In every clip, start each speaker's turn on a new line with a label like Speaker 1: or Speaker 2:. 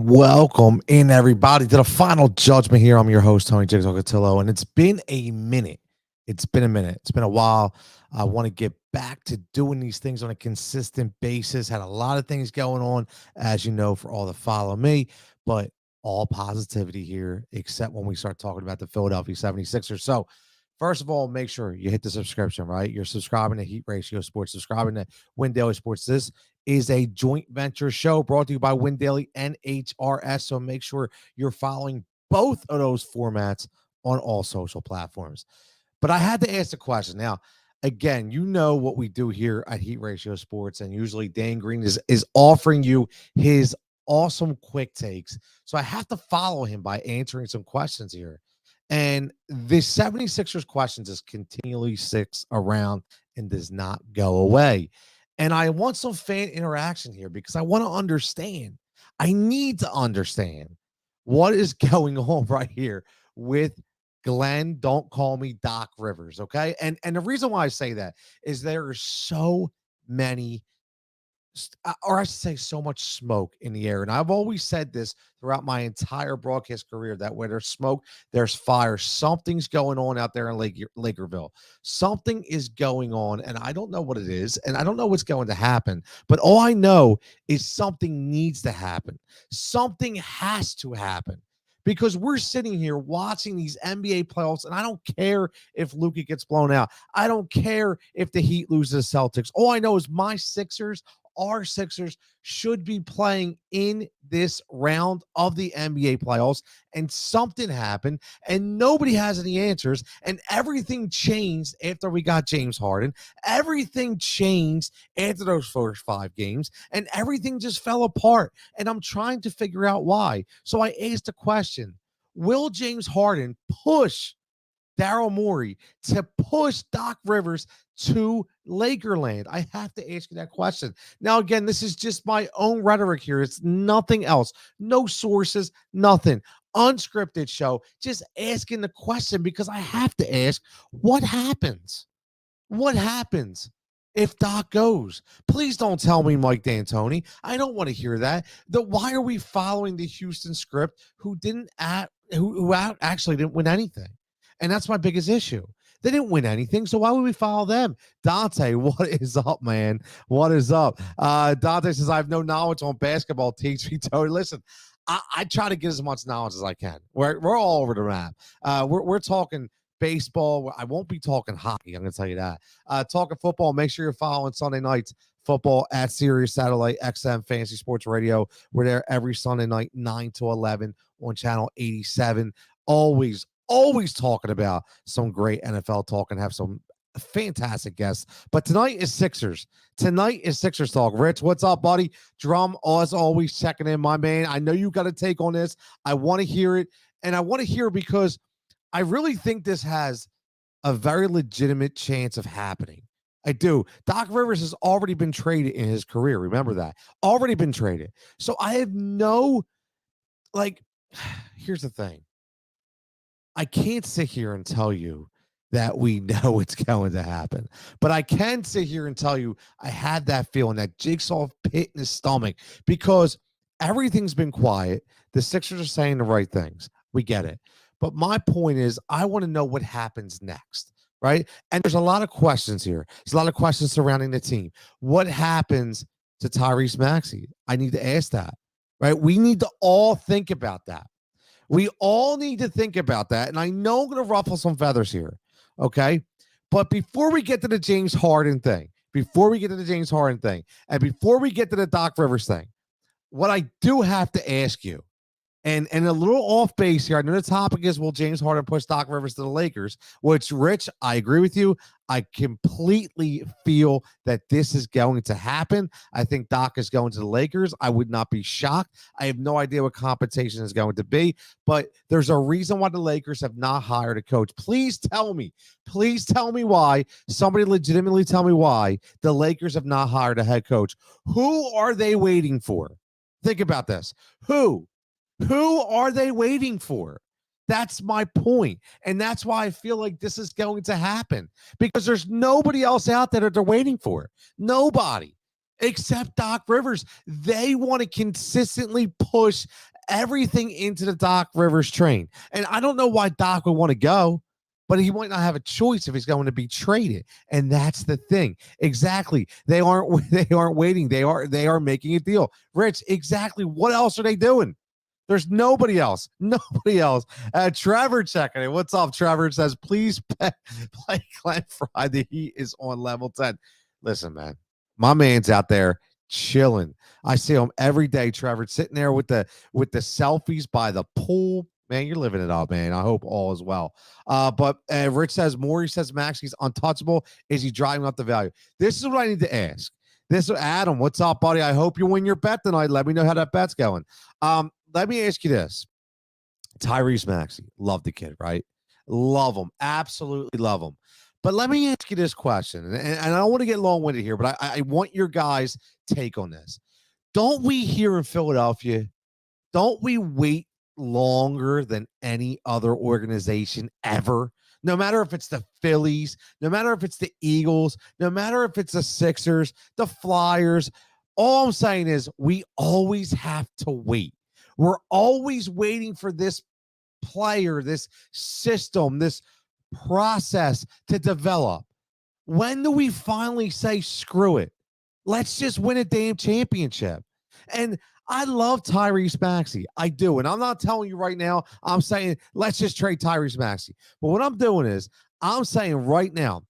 Speaker 1: Welcome in, everybody, to the Final Judgment here. I'm your host, Tony Jigsaw Cutillo, and it's been a minute. It's been a minute. It's been a while. I want to get back to doing these things on a consistent basis. Had a lot of things going on, as you know, for all that follow me, but all positivity here, except when we start talking about the Philadelphia 76ers. So, first of all, make sure you hit the subscription, right? You're subscribing to Heat Ratio Sports, subscribing to Win Daily Sports. This is a joint venture show brought to you by Win Daily and HRS. So make sure you're following both of those formats on all social platforms. But I had to ask the question. Now, again, you know what we do here at Heat Ratio Sports, and usually Dan Green is offering you his awesome quick takes. So I have to follow him by answering some questions here. And the 76ers questions is continually six around and does not go away. And I want some fan interaction here because I want to understand. I need to understand what is going on right here with Glenn. Don't call me Doc Rivers, okay? And the reason why I say that is there are so many, or I should say, so much smoke in the air. And I've always said this throughout my entire broadcast career that where there's smoke, there's fire. Something's going on out there in Lakerville. Something is going on, and I don't know what it is, and I don't know what's going to happen. But all I know is something needs to happen. Something has to happen. Because we're sitting here watching these NBA playoffs, and I don't care if Luka gets blown out. I don't care if the Heat loses the Celtics. All I know is my Sixers, our Sixers, should be playing in this round of the NBA playoffs, and something happened, and nobody has any answers, and everything changed after we got James Harden. Everything changed after those first 5 games, and everything just fell apart, and I'm trying to figure out why. So I asked the question, will James Harden push Daryl Morey to push Doc Rivers to Lakerland? I have to ask you that question. Now, again, this is just my own rhetoric here. It's nothing else. No sources, nothing. Unscripted show. Just asking the question because I have to ask, what happens? What happens if Doc goes? Please don't tell me Mike D'Antoni. I don't want to hear that. Why are we following the Houston script who actually didn't win anything? And that's my biggest issue. They didn't win anything, so why would we follow them? Dante, what is up, man? What is up? Dante says, I have no knowledge on basketball. Teach me, Tony. Listen, I try to get as much knowledge as I can. We're all over the map. We're talking baseball. I won't be talking hockey. I'm going to tell you that. Talking football. Make sure you're following Sunday nights football at Sirius Satellite XM Fantasy Sports Radio. We're there every Sunday night, 9 to 11 on channel 87. Always talking about some great NFL talk and have some fantastic guests. But tonight is Sixers. Tonight is Sixers talk. Rich, what's up, buddy? Drum, as always, checking in, my man. I know you got a take on this. I want to hear it. And I want to hear it because I really think this has a very legitimate chance of happening. I do. Doc Rivers has already been traded in his career. Remember that. Already been traded. So I have here's the thing. I can't sit here and tell you that we know it's going to happen, but I can sit here and tell you I had that feeling, that jigsaw pit in his stomach, because everything's been quiet. The Sixers are saying the right things. We get it. But my point is, I want to know what happens next, right? And there's a lot of questions here. There's a lot of questions surrounding the team. What happens to Tyrese Maxey? I need to ask that, right? We need to all think about that. We all need to think about that. And I know I'm going to ruffle some feathers here, okay? But before we get to the James Harden thing, and before we get to the Doc Rivers thing, what I do have to ask you, and a little off base here, I know the topic is, will James Harden push Doc Rivers to the Lakers? Which, Rich, I agree with you. I completely feel that this is going to happen. I think Doc is going to the Lakers. I would not be shocked. I have no idea what compensation is going to be, but there's a reason why the Lakers have not hired a coach. Please tell me why. Somebody legitimately tell me why the Lakers have not hired a head coach. Who are they waiting for? Think about this. Who are they waiting for? That's my point. And that's why I feel like this is going to happen, because there's nobody else out there that they're waiting for. Nobody except Doc Rivers. They want to consistently push everything into the Doc Rivers train. And I don't know why Doc would want to go, but he might not have a choice if he's going to be traded. And that's the thing. Exactly. They aren't waiting. They are making a deal. Rich, exactly. What else are they doing? There's nobody else. Nobody else. Trevor checking it. What's up, Trevor? It says, please play Glenn Fry. The Heat is on level 10. Listen, man, my man's out there chilling. I see him every day, Trevor, sitting there with the selfies by the pool. Man, you're living it up, man. I hope all is well. But Rich says, Morey says Maxi's untouchable. Is he driving up the value? This is what I need to ask. This Adam, what's up, buddy? I hope you win your bet tonight. Let me know how that bet's going. Let me ask you this. Tyrese Maxey, love the kid, right? Love him. Absolutely love him. But let me ask you this question, and I don't want to get long-winded here, but I want your guys' take on this. Don't we here in Philadelphia, don't we wait longer than any other organization ever? No matter if it's the Phillies, no matter if it's the Eagles, no matter if it's the Sixers, the Flyers, all I'm saying is we always have to wait. We're always waiting for this player, this system, this process to develop. When do we finally say, screw it? Let's just win a damn championship. And I love Tyrese Maxey. I do. And I'm not telling you right now, I'm saying, let's just trade Tyrese Maxey. But what I'm doing is, I'm saying right now,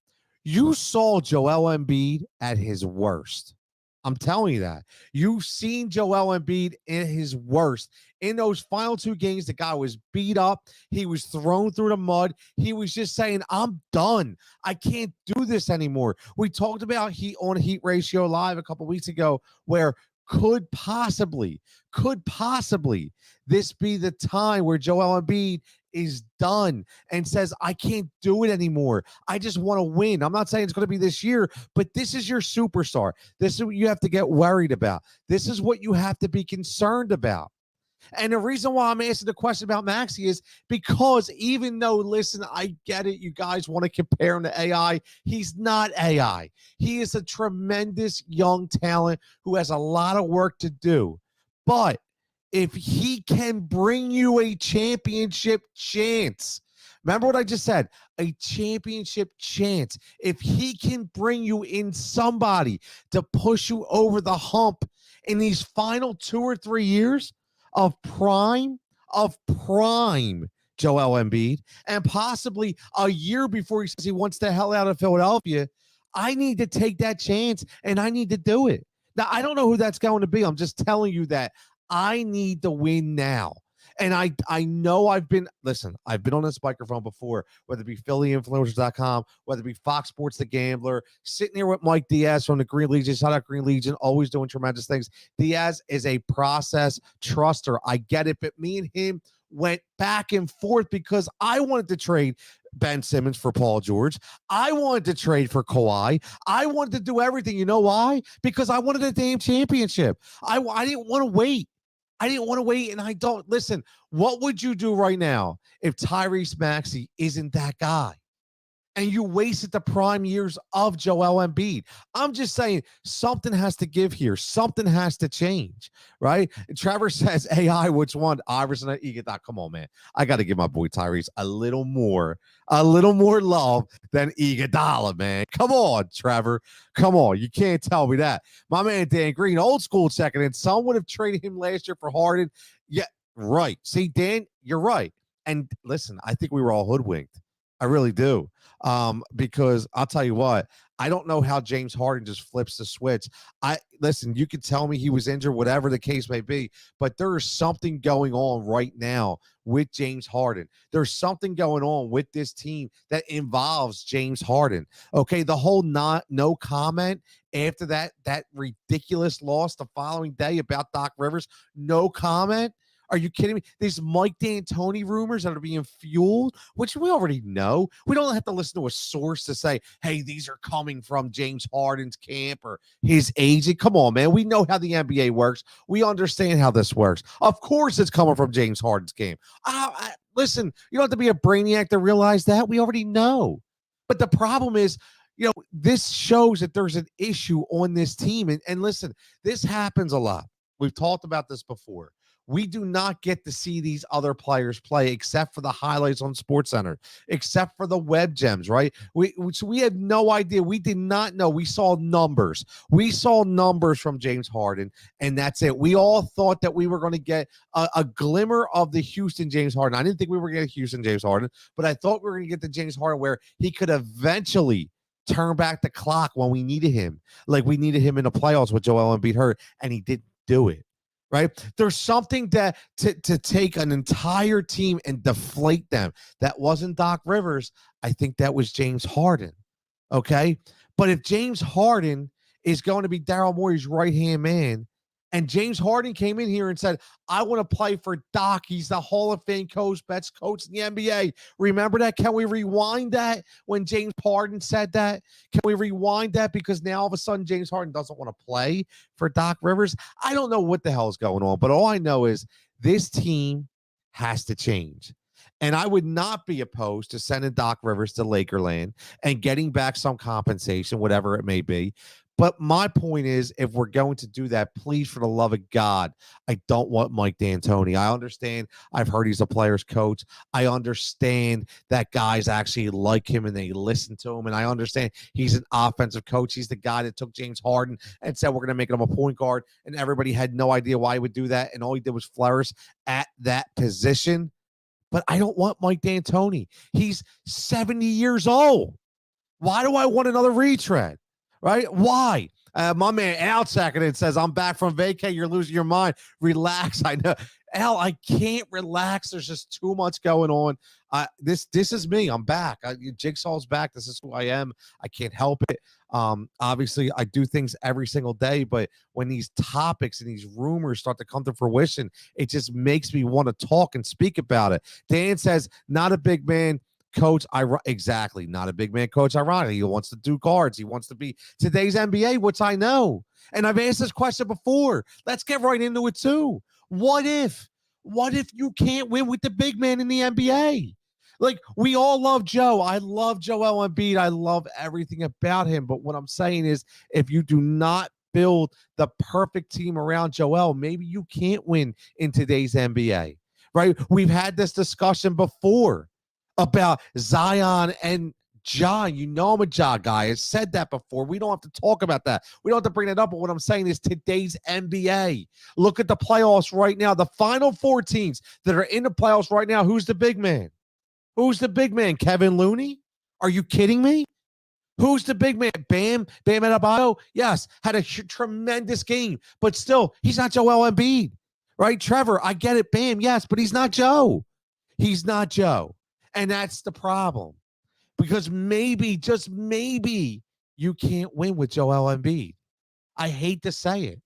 Speaker 1: you saw Joel Embiid at his worst. I'm telling you that. You've seen Joel Embiid in his worst. In those final two games, the guy was beat up. He was thrown through the mud. He was just saying, I'm done. I can't do this anymore. We talked about Heat on Heat Ratio Live a couple weeks ago, where could possibly this be the time where Joel Embiid is done and says, I can't do it anymore. I just want to win. I'm not saying it's going to be this year, but this is your superstar. This is what you have to get worried about. This is what you have to be concerned about. And the reason why I'm asking the question about Maxey is because even though, listen, I get it, you guys want to compare him to AI. He's not AI. He is a tremendous young talent who has a lot of work to do. But if he can bring you a championship chance, remember what I just said, a championship chance. If he can bring you in somebody to push you over the hump in these final 2 or 3 years of prime Joel Embiid, and possibly a year before he says he wants the hell out of Philadelphia, I need to take that chance and I need to do it. Now, I don't know who that's going to be. I'm just telling you that I need to win now. And I know I've been on this microphone before, whether it be PhillyInfluencers.com, whether it be Fox Sports The Gambler, sitting here with Mike Diaz from the Green Legion. Shout out Green Legion, always doing tremendous things. Diaz is a process truster. I get it, but me and him went back and forth because I wanted to trade Ben Simmons for Paul George. I wanted to trade for Kawhi. I wanted to do everything. You know why? Because I wanted a damn championship. I didn't want to wait. And I don't. Listen, what would you do right now if Tyrese Maxey isn't that guy? And you wasted the prime years of Joel Embiid. I'm just saying something has to give here. Something has to change, right? And Trevor says, AI, which one? Iverson or Iguodala? Come on, man. I got to give my boy Tyrese a little more love than Iguodala, man. Come on, Trevor. Come on. You can't tell me that. My man Dan Green, old school checking in. Some would have traded him last year for Harden. Yeah, right. See, Dan, you're right. And listen, I think we were all hoodwinked. I really do. Because I'll tell you what, I don't know how James Harden just flips the switch. Listen, you could tell me he was injured, whatever the case may be, but there is something going on right now with James Harden. There's something going on with this team that involves James Harden. Okay, the whole no comment after that ridiculous loss the following day about Doc Rivers, no comment. Are you kidding me? These Mike D'Antoni rumors that are being fueled, which we already know. We don't have to listen to a source to say, hey, these are coming from James Harden's camp or his agent. Come on, man. We know how the NBA works. We understand how this works. Of course it's coming from James Harden's camp. Listen, you don't have to be a brainiac to realize that. We already know. But the problem is, this shows that there's an issue on this team. And listen, this happens a lot. We've talked about this before. We do not get to see these other players play except for the highlights on SportsCenter, except for the web gems, right? So we had no idea. We did not know. We saw numbers. We saw numbers from James Harden, and that's it. We all thought that we were going to get a glimmer of the Houston James Harden. I didn't think we were going to get Houston James Harden, but I thought we were going to get the James Harden where he could eventually turn back the clock when we needed him. Like we needed him in the playoffs with Joel Embiid hurt, and he didn't do it. Right? There's something that to take an entire team and deflate them. That wasn't Doc Rivers. I think that was James Harden. Okay. But if James Harden is going to be Daryl Morey's right-hand man, and James Harden came in here and said, I want to play for Doc. He's the Hall of Fame coach, best coach in the NBA. Remember that? Can we rewind that when James Harden said that? Can we rewind that? Because now all of a sudden James Harden doesn't want to play for Doc Rivers. I don't know what the hell is going on, but all I know is this team has to change. And I would not be opposed to sending Doc Rivers to Lakerland and getting back some compensation, whatever it may be. But my point is, if we're going to do that, please, for the love of God, I don't want Mike D'Antoni. I understand. I've heard he's a player's coach. I understand that guys actually like him and they listen to him. And I understand he's an offensive coach. He's the guy that took James Harden and said, we're going to make him a point guard. And everybody had no idea why he would do that. And all he did was flourish at that position. But I don't want Mike D'Antoni. He's 70 years old. Why do I want another retread? Right? Why? My man Al checking in says, I'm back from vacay. You're losing your mind. Relax. I know. Al, I can't relax. There's just too much going on. This is me. I'm back. Jigsaw's back. This is who I am. I can't help it. Obviously, I do things every single day, but when these topics and these rumors start to come to fruition, it just makes me want to talk and speak about it. Dan says, not a big man coach. Exactly. Not a big man coach. Ironically, he wants to do cards. He wants to be today's NBA, which I know. And I've asked this question before. Let's get right into it too. What if you can't win with the big man in the NBA? Like, we all love Joe. I love Joel Embiid. I love everything about him. But what I'm saying is, if you do not build the perfect team around Joel, maybe you can't win in today's NBA, right? We've had this discussion before about Zion and Ja. You know I'm a Ja guy. I said that before. We don't have to talk about that. We don't have to bring it up. But what I'm saying is today's NBA. Look at the playoffs right now. The final four teams that are in the playoffs right now. Who's the big man? Who's the big man? Kevin Looney? Are you kidding me? Who's the big man? Bam Adebayo? Yes, had a tremendous game. But still, he's not Joel Embiid. Right, Trevor? I get it. Bam, yes, but he's not Joe. He's not Joe. And that's the problem. Because maybe, just maybe, you can't win with Joel Embiid. I hate to say it,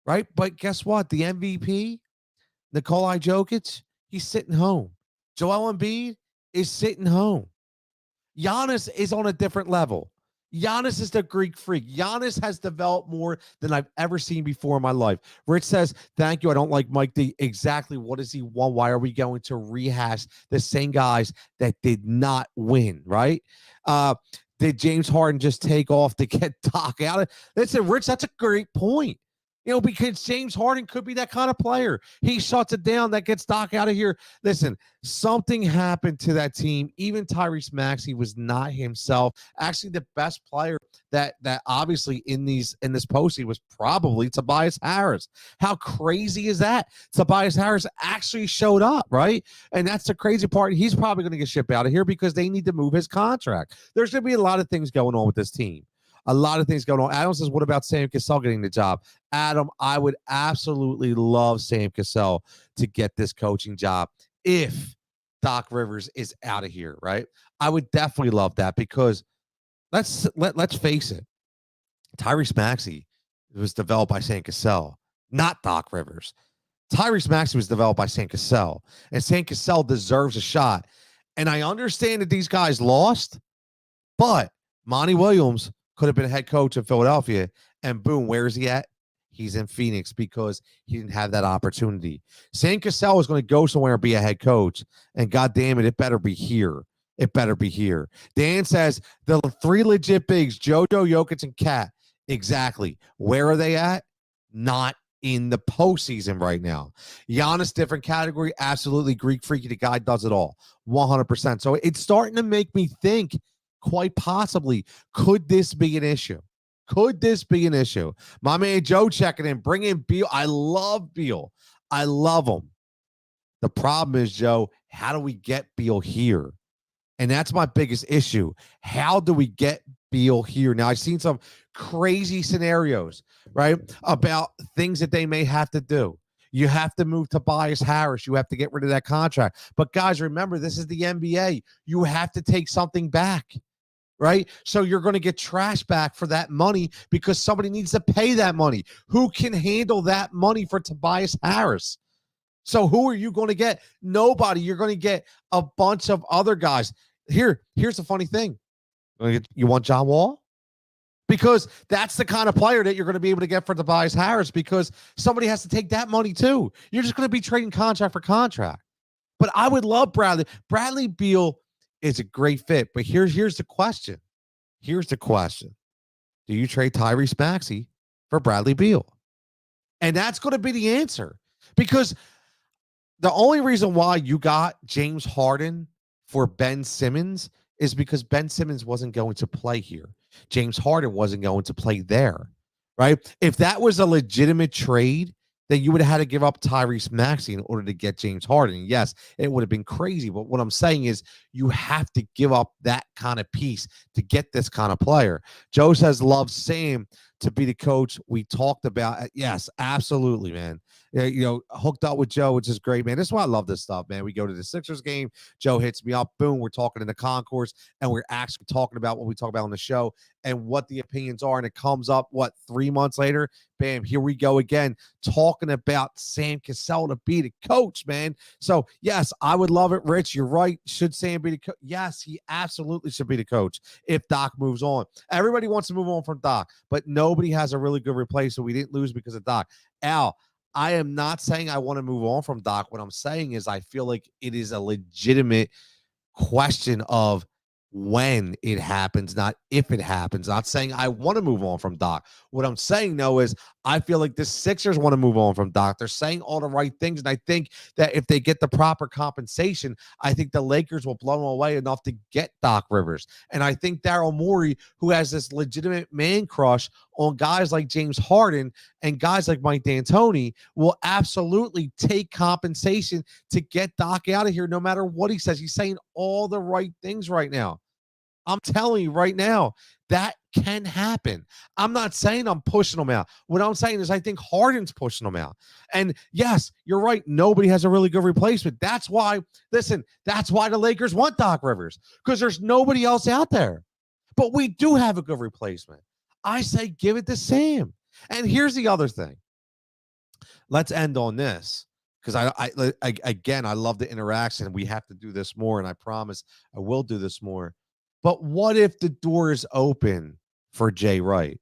Speaker 1: right? But guess what? The MVP, Nikola Jokic, he's sitting home. Joel Embiid is sitting home. Giannis is on a different level. Giannis is the Greek freak. Giannis has developed more than I've ever seen before in my life. Rich says, thank you. I don't like Mike D. Exactly. What does he want? Why are we going to rehash the same guys that did not win, right? Did James Harden just take off to get Doc out? Listen, Rich, that's a great point. You know, because James Harden could be that kind of player. He shuts it down. That gets Doc out of here. Listen, something happened to that team. Even Tyrese Maxey was not himself. Actually, the best player that obviously in this postseason was probably Tobias Harris. How crazy is that? Tobias Harris actually showed up, right? And that's the crazy part. He's probably going to get shipped out of here because they need to move his contract. There's going to be a lot of things going on with this team. A lot of things going on. Adam says, what about Sam Cassell getting the job? Adam, I would absolutely love Sam Cassell to get this coaching job if Doc Rivers is out of here, right? I would definitely love that because let's face it. Tyrese Maxey was developed by Sam Cassell, not Doc Rivers. Tyrese Maxey was developed by Sam Cassell, and Sam Cassell deserves a shot. And I understand that these guys lost, but Monty Williams could have been a head coach in Philadelphia, and boom, where is he at? He's in Phoenix because he didn't have that opportunity. Sam Cassell is going to go somewhere and be a head coach, and God damn it, it better be here. It better be here. Dan says the three legit bigs, JoJo, Jokic, and Cat. Exactly. Where are they at? Not in the postseason right now. Giannis, different category, absolutely Greek freaky. The guy does it all, 100%. So it's starting to make me think, quite possibly, could this be an issue? Could this be an issue? My man Joe checking in, bring in Beal. I love Beal. I love him. The problem is, Joe, how do we get Beal here? And that's my biggest issue. How do we get Beal here? Now, I've seen some crazy scenarios, right, about things that they may have to do. You have to move Tobias Harris. You have to get rid of that contract. But, guys, remember, this is the NBA. You have to take something back, right? So you're going to get trash back for that money because somebody needs to pay that money. Who can handle that money for Tobias Harris? So who are you going to get? Nobody. You're going to get a bunch of other guys. Here's the funny thing. You want John Wall? Because that's the kind of player that you're going to be able to get for Tobias Harris, because somebody has to take that money too. You're just going to be trading contract for contract. But I would love Bradley. Bradley Beal is a great fit. But here's the question. Here's the question. Do you trade Tyrese Maxey for Bradley Beal? And that's going to be the answer. Because the only reason why you got James Harden for Ben Simmons is because Ben Simmons wasn't going to play here. James Harden wasn't going to play there, right? If that was a legitimate trade, then you would have had to give up Tyrese Maxey in order to get James Harden. Yes, it would have been crazy. But what I'm saying is you have to give up that kind of piece to get this kind of player. Joe says, love Sam to be the coach we talked about. Yes, absolutely, man. Hooked up with Joe, which is great, man. This is why I love this stuff, man. We go to the Sixers game. Joe hits me up. Boom. We're talking in the concourse, and we're actually talking about what we talk about on the show and what the opinions are. And it comes up, 3 months later? Bam, here we go again, talking about Sam Cassell to be the coach, man. So, yes, I would love it, Rich. You're right. Should Sam be the coach? Yes, he absolutely should be the coach if Doc moves on. Everybody wants to move on from Doc, but nobody has a really good replacement. We didn't lose because of Doc. Al, I am not saying I want to move on from Doc. What I'm saying is I feel like it is a legitimate question of when it happens, not if it happens. Not saying I want to move on from Doc. What I'm saying, though, is I feel like the Sixers want to move on from Doc. They're saying all the right things, and I think that if they get the proper compensation, I think the Lakers will blow them away enough to get Doc Rivers. And I think Daryl Morey, who has this legitimate man crush on guys like James Harden and guys like Mike D'Antoni, will absolutely take compensation to get Doc out of here no matter what he says. He's saying all the right things right now. I'm telling you right now, that can happen. I'm not saying I'm pushing them out. What I'm saying is I think Harden's pushing them out. And yes, you're right. Nobody has a really good replacement. That's why the Lakers want Doc Rivers, because there's nobody else out there. But we do have a good replacement. I say give it to Sam. And here's the other thing. Let's end on this, because I love the interaction. We have to do this more, and I promise I will do this more. But what if the door is open for Jay Wright?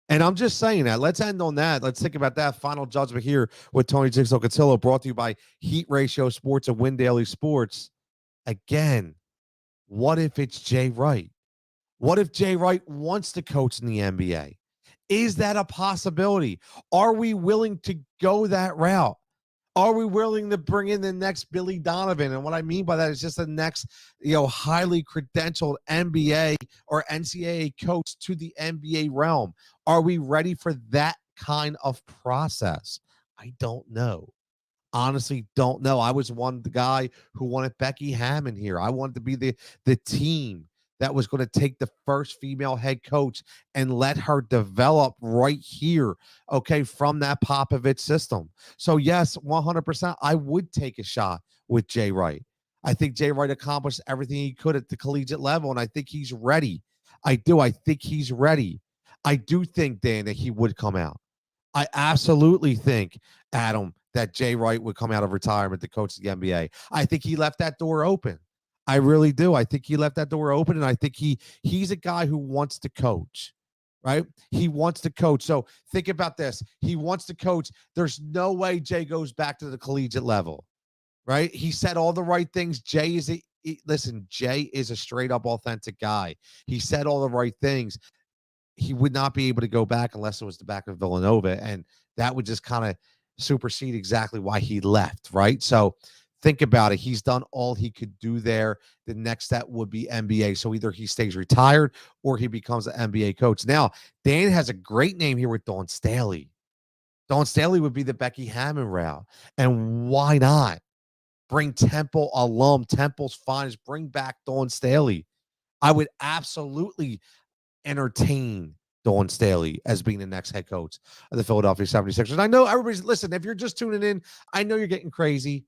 Speaker 1: And I'm just saying that. Let's end on that. Let's think about that. Final Judgment here with Tony Jigsaw Cutillo, brought to you by Heat Ratio Sports and Win Daily Sports. Again, what if it's Jay Wright? What if Jay Wright wants to coach in the NBA? Is that a possibility? Are we willing to go that route? Are we willing to bring in the next Billy Donovan? And what I mean by that is just the next, highly credentialed NBA or NCAA coach to the NBA realm. Are we ready for that kind of process? I don't know. Honestly, don't know. I was the guy who wanted Becky Hammon here. I wanted to be the team that was going to take the first female head coach and let her develop right here, okay, from that Popovich system. So, yes, 100%, I would take a shot with Jay Wright. I think Jay Wright accomplished everything he could at the collegiate level, and I think he's ready. I do. I think he's ready. I do think, Dan, that he would come out. I absolutely think, Adam, that Jay Wright would come out of retirement to coach the NBA. I think he left that door open. I really do. I think he left that door open, and I think he's a guy who wants to coach, right? He wants to coach. So think about this. He wants to coach. There's no way Jay goes back to the collegiate level, right? He said all the right things. Jay is a straight up authentic guy. He said all the right things. He would not be able to go back unless it was the back of Villanova, and that would just kind of supersede exactly why he left, right? So think about it. He's done all he could do there. The next step would be NBA. So either he stays retired or he becomes an NBA coach. Now, Dan has a great name here with Dawn Staley. Dawn Staley would be the Becky Hammond route. And why not? Bring Temple alum, Temple's finest, bring back Dawn Staley. I would absolutely entertain Dawn Staley as being the next head coach of the Philadelphia 76ers. I know everybody's, listen, if you're just tuning in, I know you're getting crazy,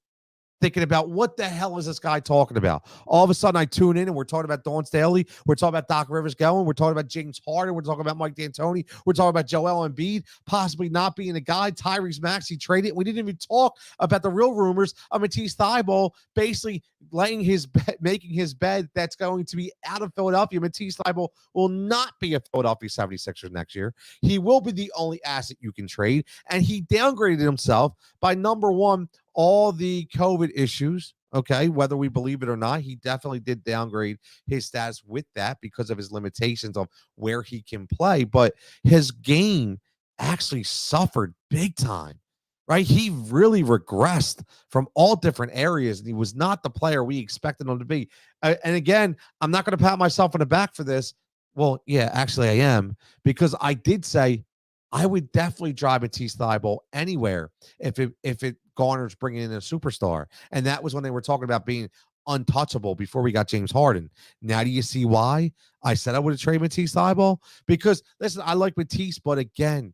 Speaker 1: thinking about what the hell is this guy talking about? All of a sudden, I tune in and we're talking about Dawn Staley. We're talking about Doc Rivers going. We're talking about James Harden. We're talking about Mike D'Antoni. We're talking about Joel Embiid possibly not being a guy. Tyrese Maxey traded. We didn't even talk about the real rumors of Matisse Thybulle basically laying his bed, making his bed that's going to be out of Philadelphia. Matisse Thybulle will not be a Philadelphia 76ers next year. He will be the only asset you can trade. And he downgraded himself by, number one, all the COVID issues, okay, whether we believe it or not. He definitely did downgrade his status with that because of his limitations of where he can play. But his game actually suffered big time, right? He really regressed from all different areas, and he was not the player we expected him to be. And again, I'm not going to pat myself on the back for this. Well, yeah, actually I am, because I did say I would definitely drive Matisse Thybulle anywhere if it garners bringing in a superstar. And that was when they were talking about being untouchable before we got James Harden. Now do you see why I said I would have traded Matisse Thybulle? Because listen, I like Matisse, but again,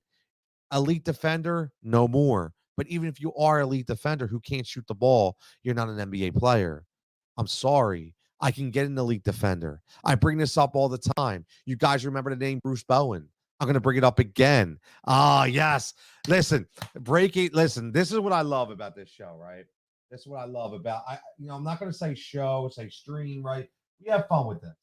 Speaker 1: elite defender, no more. But even if you are elite defender who can't shoot the ball, you're not an NBA player. I'm sorry. I can get an elite defender. I bring this up all the time. You guys remember the name Bruce Bowen? I'm going to bring it up again. Ah, yes. Listen, listen, this is what I love about this show, right? This is what I love about, I'm not going to say show, say stream, right? We have fun with this.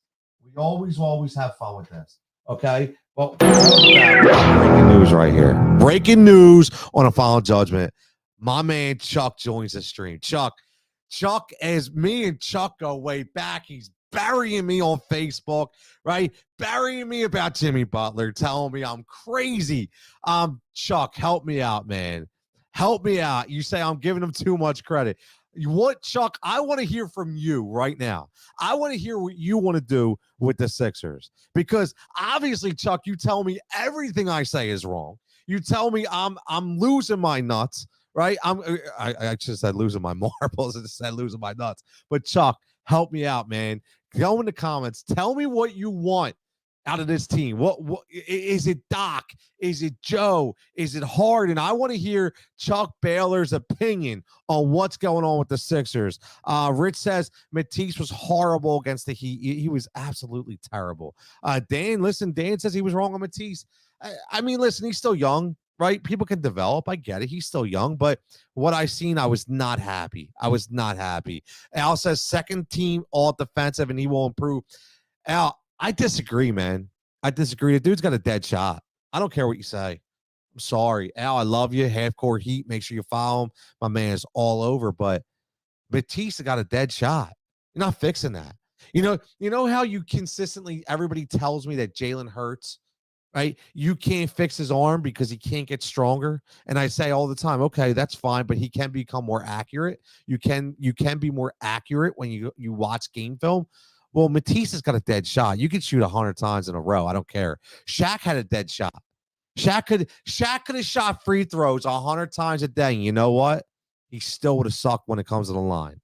Speaker 1: We always have fun with this. Okay. Well, breaking news right here. Breaking news on a Final Judgment. My man Chuck joins the stream. Chuck, as me and Chuck go way back, he's burying me on Facebook, right? Burying me about Jimmy Butler, telling me I'm crazy. Chuck, help me out, man. Help me out. You say I'm giving him too much credit. Chuck? I want to hear from you right now. I want to hear what you want to do with the Sixers, because obviously, Chuck, you tell me everything I say is wrong. You tell me I'm losing my nuts, right? I just said losing my marbles and said losing my nuts. But Chuck, help me out, man. Go in the comments. Tell me what you want out of this team. What is it? Doc? Is it Joe? Is it Harden? I want to hear Chuck Baylor's opinion on what's going on with the Sixers. Rich says Matisse was horrible against the Heat. He was absolutely terrible. Dan says he was wrong on Matisse. I mean, listen, he's still young, right? People can develop. I get it. He's still young, but what I seen, I was not happy. Al says second team all defensive and he will improve. Al, I disagree, man. I disagree. The dude's got a dead shot. I don't care what you say. I'm sorry. Al, I love you. Half-court Heat. Make sure you follow him. My man is all over, but Batista got a dead shot. You're not fixing that. You know how you consistently, everybody tells me that Jalen Hurts, right? You can't fix his arm because he can't get stronger. And I say all the time, okay, that's fine, but he can become more accurate. You can be more accurate when you watch game film. Well, Matisse has got a dead shot. You can shoot 100 times in a row. I don't care. Shaq had a dead shot. Shaq could have shot free throws 100 times a day. And you know what? He still would have sucked when it comes to the line.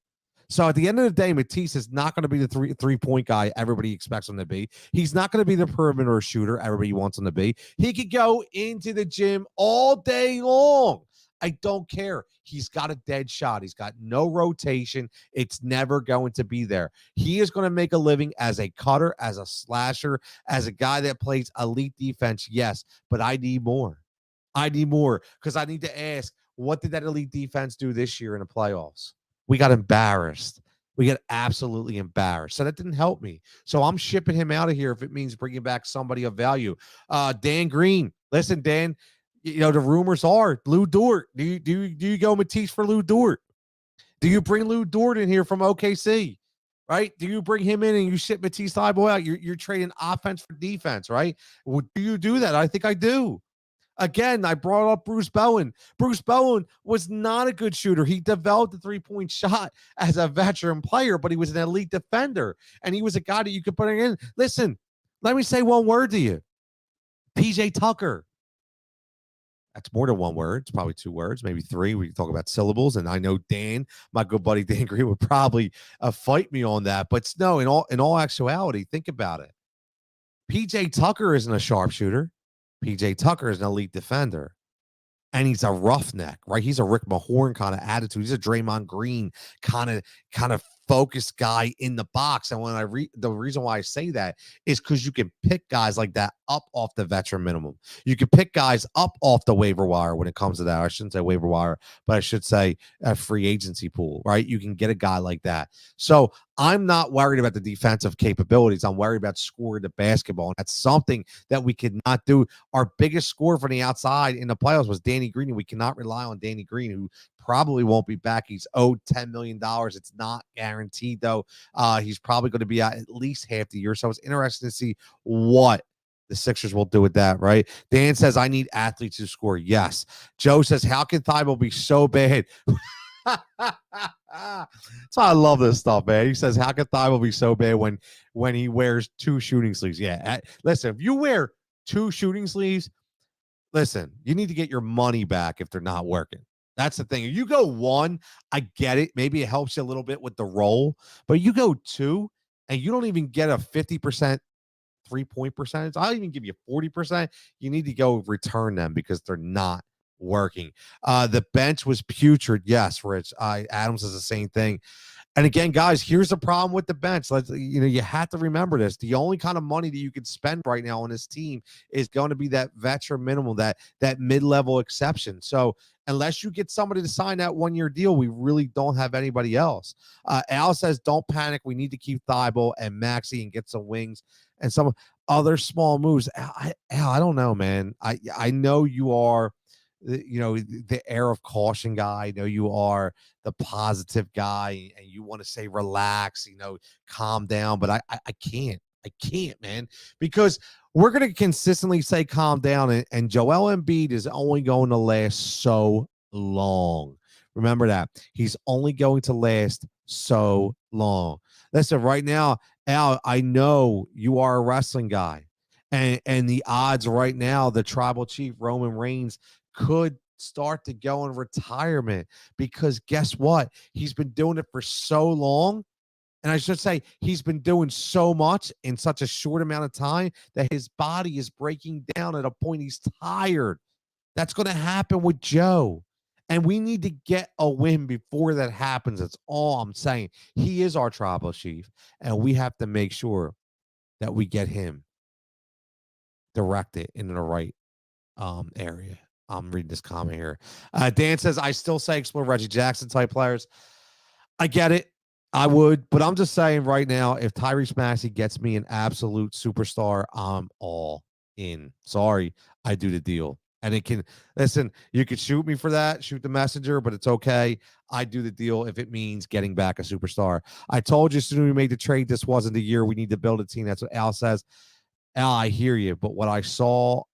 Speaker 1: So at the end of the day, Matisse is not going to be the three-point guy everybody expects him to be. He's not going to be the perimeter shooter everybody wants him to be. He could go into the gym all day long. I don't care. He's got a dead shot. He's got no rotation. It's never going to be there. He is going to make a living as a cutter, as a slasher, as a guy that plays elite defense, yes, but I need more. Because I need to ask, what did that elite defense do this year in the playoffs? We got embarrassed. We got absolutely embarrassed. So that didn't help me. So I'm shipping him out of here if it means bringing back somebody of value. Dan Green. Listen, Dan, the rumors are Lou Dort. Do you go Matisse for Lou Dort? Do you bring Lou Dort in here from OKC? Right? Do you bring him in and you ship Matisse Thybulle out? You're trading offense for defense, right? Do you do that? I think I do. Again, I brought up Bruce Bowen. Bruce Bowen was not a good shooter. He developed the three-point shot as a veteran player, but he was an elite defender, and he was a guy that you could put in. Listen, let me say one word to you. PJ Tucker. That's more than one word. It's probably two words, maybe three. We can talk about syllables. And I know Dan, my good buddy Dan Green, would probably fight me on that. But no, in all actuality, think about it. PJ Tucker isn't a sharpshooter. PJ Tucker is an elite defender. And he's a roughneck, right? He's a Rick Mahorn kind of attitude. He's a Draymond Green kind of focused guy in the box. And when the reason why I say that is because you can pick guys like that up off the veteran minimum. You can pick guys up off the waiver wire when it comes to that. I shouldn't say waiver wire, but I should say a free agency pool, right? You can get a guy like that. So I'm not worried about the defensive capabilities. I'm worried about scoring the basketball. And that's something that we could not do. Our biggest scorer from the outside in the playoffs was Danny Green, and we cannot rely on Danny Green, who probably won't be back. He's owed $10 million. It's not guaranteed, though. He's probably going to be out at least half the year. So it's interesting to see what the Sixers will do with that, right? Dan says, I need athletes to score. Yes. Joe says, how can Thibault be so bad? So I love this stuff, man. He says, how can Thibault be so bad when he wears two shooting sleeves? Yeah. Listen, if you wear two shooting sleeves, listen, you need to get your money back if they're not working. That's the thing. If you go one, I get it. Maybe it helps you a little bit with the roll, but you go two and you don't even get a 50% 3-point percentage. I'll even give you 40%. You need to go return them because they're not working. The bench was putrid. Yes, Rich. Adams is the same thing. And again, guys, here's the problem with the bench. You have to remember this. The only kind of money that you can spend right now on this team is going to be that veteran minimum, that mid-level exception. So unless you get somebody to sign that one-year deal, we really don't have anybody else. Al says, don't panic. We need to keep Thibault and Maxey and get some wings and some other small moves. Al, I don't know, man. I know you are, the air of caution guy. I know you are the positive guy, and you want to say relax, calm down. But I can't, man, because we're going to consistently say calm down, and Joel Embiid is only going to last so long. Remember that. He's only going to last so long. Listen, right now, Al, I know you are a wrestling guy, and the odds right now, the tribal chief Roman Reigns could start to go in retirement, because guess what? He's been doing it for so long. And I should say, he's been doing so much in such a short amount of time that his body is breaking down at a point he's tired. That's going to happen with Joe. And we need to get a win before that happens. That's all I'm saying. He is our tribal chief, and we have to make sure that we get him directed in the right area. I'm reading this comment here. Dan says, I still say explore Reggie Jackson type players. I get it. I would, but I'm just saying right now, if Tyrese Maxey gets me an absolute superstar, I'm all in. Sorry, I do the deal. And it can, listen, you could shoot me for that, shoot the messenger, but it's okay. I do the deal if it means getting back a superstar. I told you as soon as we made the trade, this wasn't the year. We need to build a team. That's what Al says. Al, I hear you, but what I saw,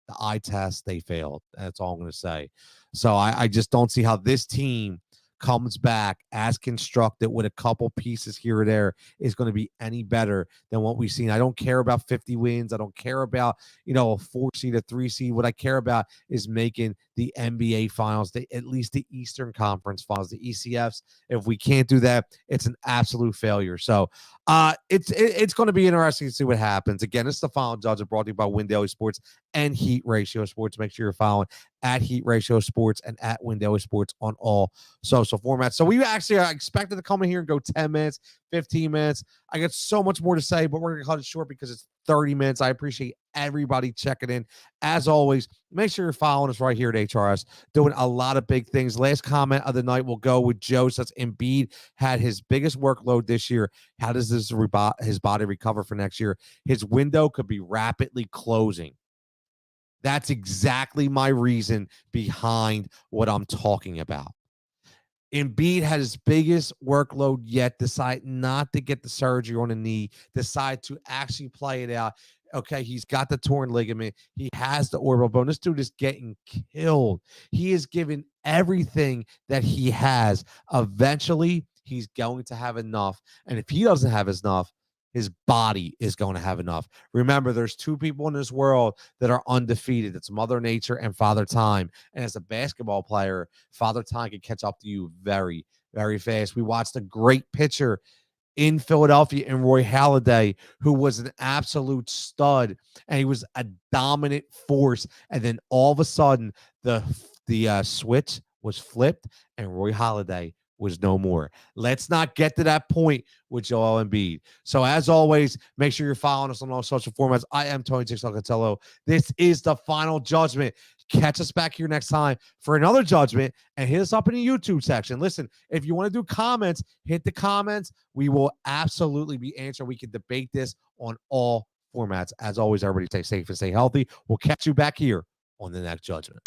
Speaker 1: the eye test, they failed. That's all I'm going to say. So I just don't see how this team comes back as constructed with a couple pieces here or there is going to be any better than what we've seen. I don't care about 50 wins. I don't care about, a 4 seed, a 3 seed. What I care about is making the NBA finals, at least the Eastern Conference finals, the ECFs. If we can't do that, it's an absolute failure. So it's going to be interesting to see what happens. Again, it's the Final Judgement, brought to you by Win Daily Sports and Heat Ratio Sports. Make sure you're following at Heat Ratio Sports and at Win Daily Sports on all social formats. So we actually are expected to come in here and go 10 minutes, 15 minutes. I got so much more to say, but we're going to cut it short because it's 30 minutes. I appreciate everybody checking in. As always, make sure you're following us right here at HRS, doing a lot of big things. Last comment of the night will go with Joe. Says Embiid had his biggest workload this year. How does his body recover for next year? His window could be rapidly closing. That's exactly my reason behind what I'm talking about. Embiid had his biggest workload yet, decide not to get the surgery on the knee, decide to actually play it out. Okay, he's got the torn ligament. He has the orbital bone. This dude is getting killed. He is giving everything that he has. Eventually, he's going to have enough. And if he doesn't have enough, his body is going to have enough. Remember, there's two people in this world that are undefeated. It's Mother Nature and Father Time. And as a basketball player, Father Time can catch up to you very, very fast. We watched a great pitcher in Philadelphia in Roy Halladay, who was an absolute stud, and he was a dominant force. And then all of a sudden, the switch was flipped, and Roy Halladay was no more. Let's not get to that point with Joel Embiid. So as always, make sure you're following us on all social formats. I am Tony Cutillo. This is the Final Judgment. Catch us back here next time for another judgment, and hit us up in the YouTube section. Listen, if you want to do comments, hit the comments. We will absolutely be answering. We can debate this on all formats. As always, everybody stay safe and stay healthy. We'll catch you back here on the next judgment.